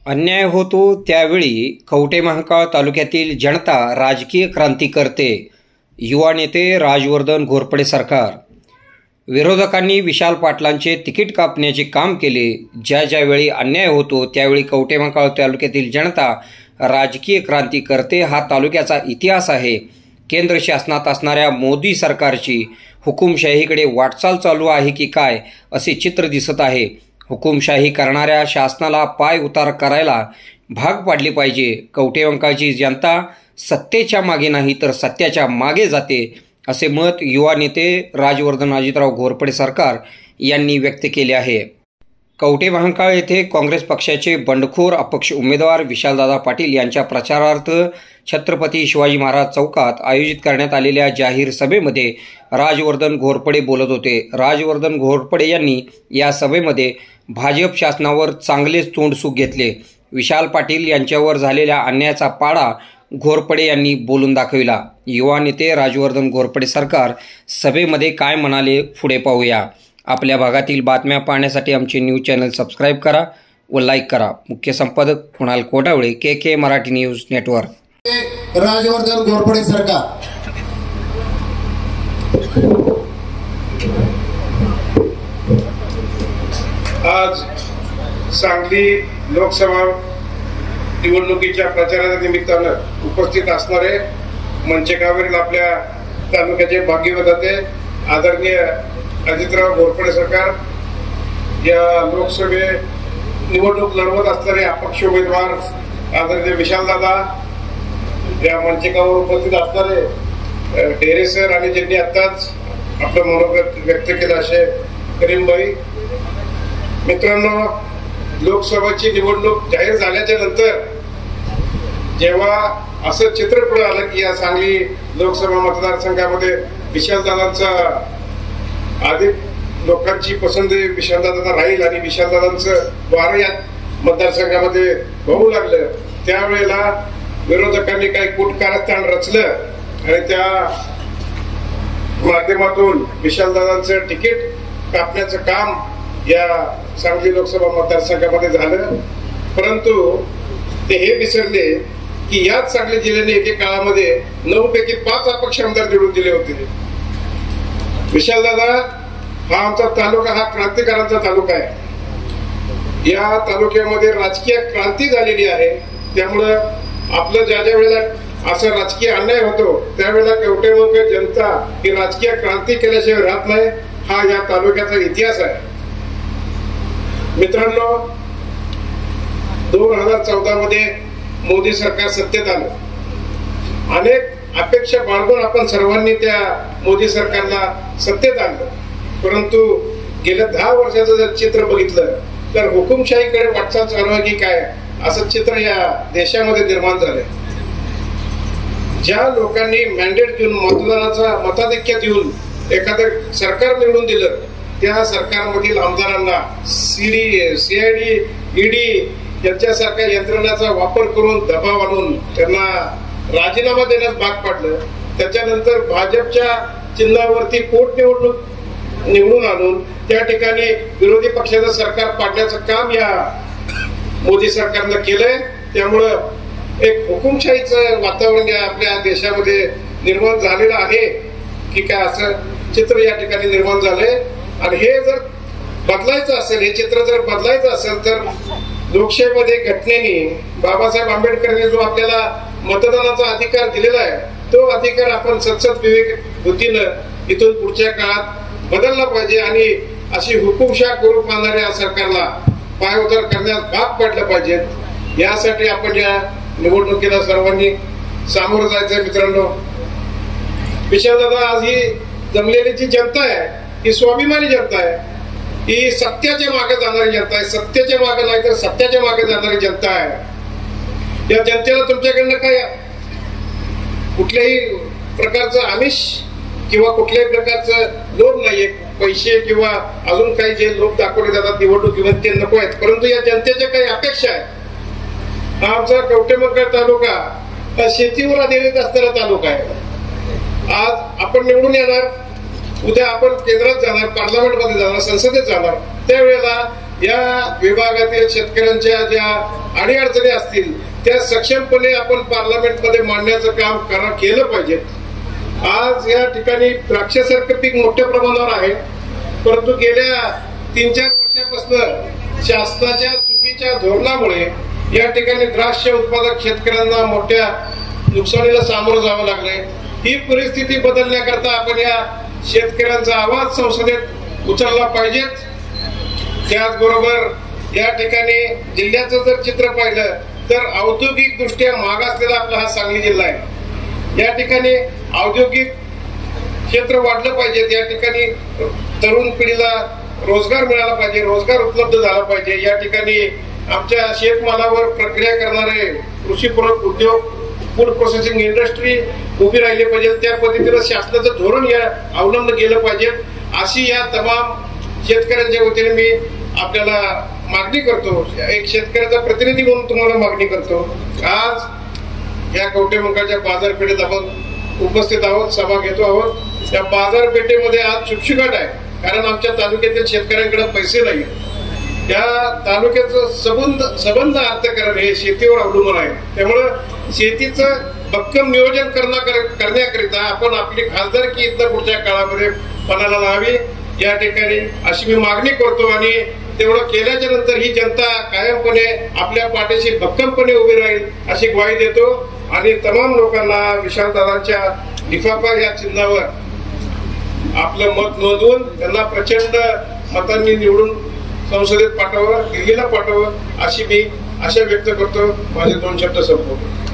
अन्याय होतो त्यावेळी कवठे-महांकाळ तालुक्यातील जनता राजकीय क्रांती करते. युवा नेते राजवर्धन घोरपडे सरकार. विरोधकांनी विशाल पाटलांचे तिकीट कापण्याचे काम केले. ज्यावेळी अन्याय होतो त्यावेळी कवठे-महांकाळ तालुक्यातील जनता राजकीय क्रांती करते. हा तालुक्याचा इतिहास आहे. केंद्र शासनात असणाऱ्या मोदी सरकारची हुकुमशाहीकडे वाटचाल चालू आहे की काय असे चित्र दिसत आहे. हुकुमशाही करणाऱ्या शासनाला पाय उतार करायला भाग पाडले पाहिजे. कवठे-महांकाळची जनता सत्तेच्या मागे नाही तर सत्याच्या मागे जाते असे मत युवा नेते राजवर्धन अजितराव घोरपडे सरकार यांनी व्यक्त केले आहे. कवठे-महांकाळ येथे काँग्रेस पक्षाचे बंडखोर अपक्ष उमेदवार विशालदादा पाटील यांच्या प्रचारार्थ छत्रपती शिवाजी महाराज चौकात आयोजित करण्यात आलेल्या जाहीर सभेमध्ये राजवर्धन घोरपडे बोलत होते. राजवर्धन घोरपडे यांनी या सभेमध्ये भाजप शासनावर चांगलेच तोंडसुख घेतले. विशाल पाटील यांच्यावर झालेल्या अन्यायाचा पाडा घोरपडे यांनी बोलून दाखविला. युवा नेते राजवर्धन घोरपडे सरकार सभेमध्ये काय म्हणाले पुढे पाहूया. आपल्या भागातील बातम्या पाहण्यासाठी आमचे न्यूज चॅनल सबस्क्राईब करा व लाईक करा. मुख्य संपादक कुणाल कोटावळे, के मराठी न्यूज नेटवर्क. राजवर्धन घोरपडे सरकार. आज सांगली लोकसभा निवडणुकीच्या प्रचाराच्या निमित्तानं उपस्थित असणारे मंचकावरील आपल्या तालुक्याचे भाग्यविधाते आदरणीय अजितराव घोरपडे सरकार, या लोकसभे निवडणूक लढवत असणारे अपक्ष उमेदवार आदरणीय विशालदादा, या मंचकावर उपस्थित असणारे ढेरे सर आणि ज्यांनी आताच आपलं मनोगत व्यक्त केलं असे करीमभाई. मित्रांनो, लोकसभेची निवडणूक जाहीर झाल्याच्या नंतर जेव्हा असं चित्र पुढे आलं की या सांगली लोकसभा मतदारसंघामध्ये विशालदादांचा अधिक लोकांची पसंती विशालदादा राहील आणि विशालदादांचं वारं या मतदारसंघामध्ये होऊ लागलं, त्यावेळेला विरोधकांनी काही कूटकारस्थान रचलं आणि त्या माध्यमातून विशालदादांचं तिकीट कापण्याचं काम या सांगली लोकसभा मतदारसंघामध्ये झालं. परंतु ते हे विसरले की याच सांगली जिल्ह्याने एके काळामध्ये 9 पैकी 5 अपक्ष आमदार निवडून दिले होते. विशालदादा हा आमचा तालुका हा क्रांतिकारांचा तालुका आहे. या तालुक्यामध्ये राजकीय क्रांती झालेली आहे. त्यामुळं आपलं ज्या वेळेला असं राजकीय अन्याय होतो त्यावेळेला कवठे-महांकाळ जनता ही राजकीय क्रांती केल्याशिवाय राहत नाही. हा या तालुक्याचा इतिहास आहे. मित्रांनो, 2014 मध्ये मोदी सरकार सत्तेत आलं. अनेक अपेक्षा बाळगून आपण सर्वांनी त्या मोदी सरकारला सत्तेत आणलं. परंतु गेल्या 10 वर्षाचं जर चित्र बघितलं तर हुकुमशाहीकडे वाटचाल चालू आहे की काय असं चित्र या देशामध्ये निर्माण झालंय. ज्या लोकांनी मॅन्डेट देऊन मतदानाचा मताधिक्य देऊन एखादं सरकार निवडून दिलं त्या सरकारमधील आमदारांना सीआयडी, ईडी यांच्यासारख्या यंत्रणाचा वापर करून दबाव आणून त्यांना राजीनामा देण्यास भाग पाडलं. त्याच्यानंतर भाजपच्या चिन्हावरती पोटनिवडणूक निवडून आणून त्या ठिकाणी विरोधी पक्षाचं सरकार पाडण्याचं काम या मोदी सरकारनं केलंय. त्यामुळं एक हुकुमशाहीचं वातावरण या आपल्या देशामध्ये निर्माण झालेलं आहे की काय असं चित्र या ठिकाणी निर्माण झालंय. आणि हे जर बदलायचं असेल, हे चित्र जर बदलायचं असेल तर लोकशाहीमध्ये घटनेने बाबासाहेब आंबेडकरांनी जो आपल्याला मतदानाचा अधिकार दिलेला आहे तो अधिकार आपण सतत विवेक बुद्धीनं इथून पुढच्या काळात बदलला पाहिजे आणि अशी हुकुमशाह करू पाहणाऱ्या सरकारला पायउतार करण्यास भाग पाडलं पाहिजे. यासाठी आपण या निवडणुकीला सर्वांनी सामोरं जायचंय. मित्रांनो, विशालदादा आज ही जमलेली जी जनता आहे ही स्वाभिमानी जनता आहे. ही सत्याच्या मागे जाणारी जनता आहे. सत्याच्या मागे नाही तर सत्याच्या मागे जाणारी जनता आहे. या जनतेला तुमच्याकडनं काय कुठल्याही प्रकारचं आमिष किंवा कुठल्याही प्रकारचं लोभ नाहीये. पैसे किंवा अजून काही जे लोभ दाखवले जातात निवडणुकीमध्ये ते नको आहेत. परंतु या जनतेच्या काही अपेक्षा आहेत. हा आमचा कवठे-महांकाळ तालुका शेतीवर आधारित असणारा तालुका आहे. आज आपण निवडून येणार, उद्या आपण केंद्रात जाणार, पार्लमेंटमध्ये जाणार, संसदेत जाणार, त्यावेळेला या विभागातील शेतकऱ्यांच्या ज्या अडीअडचणी असतील त्या सक्षमपणे आपण पार्लमेंटमध्ये मांडण्याचं काम केलं पाहिजे. आज या ठिकाणी द्राक्षासारखं पीक मोठ्या प्रमाणावर आहे, परंतु गेल्या 3-4 वर्षापासून शासनाच्या चुकीच्या धोरणामुळे या ठिकाणी द्राक्ष उत्पादक शेतकऱ्यांना मोठ्या नुकसानीला सामोरं जावं लागलंय. ही परिस्थिती बदलण्याकरता आपण या शेतकऱ्यांचा आवाज संसदेत उचलला पाहिजे. त्याचबरोबर या ठिकाणी जिल्ह्याचं जर चित्र पाहिलं तर औद्योगिक दृष्ट्या मागासलेला आपला हा सांगली जिल्हा आहे. या ठिकाणी औद्योगिक क्षेत्र वाढलं पाहिजे, या ठिकाणी तरुण पिढीला रोजगार मिळाला पाहिजे, रोजगार उपलब्ध झाला पाहिजे. या ठिकाणी आमच्या शेतमालावर प्रक्रिया करणारे कृषी पूरक उद्योग, फूड प्रोसेसिंग इंडस्ट्री उभी राहिली पाहिजे. त्या पद्धतीनं शासनाचं धोरण या अवलंबन केलं पाहिजे, अशी या तमाम शेतकऱ्यांच्या वतीने मी आपल्याला मागणी करतो. एक शेतकऱ्याचा प्रतिनिधी म्हणून तुम्हाला मागणी करतो. आज या कवठेमहांकाळच्या बाजारपेठेत आपण उपस्थित आहोत, सभा घेतो आहोत. त्या बाजारपेठेमध्ये आज शुकशुकाट आहे, कारण आमच्या तालुक्यातील शेतकऱ्यांकडे पैसे नाही. त्या तालुक्याचं सबंध अर्थकारण हे शेतीवर अवलंबून आहे. त्यामुळं शेतीचं भक्कम नियोजन करण्याकरिता आपण आपली खासदारकी इथं पुढच्या काळामध्ये पणाला लावावी या ठिकाणी अशी मी मागणी करतो. आणि तेवढं केल्याच्या नंतर ही जनता कायमपणे आपल्या पाठीशी भक्कमपणे उभी राहील अशी ग्वाही देतो. आणि तमाम लोकांना विशालदादांच्या लिफाफा या चिन्हावर आपलं मत नोंदवून त्यांना प्रचंड मतांनी निवडून संसदेत पाठवावं, दिल्लीला पाठवावं अशी मी आशा व्यक्त करतो. माझे 2 शब्द संपवतो.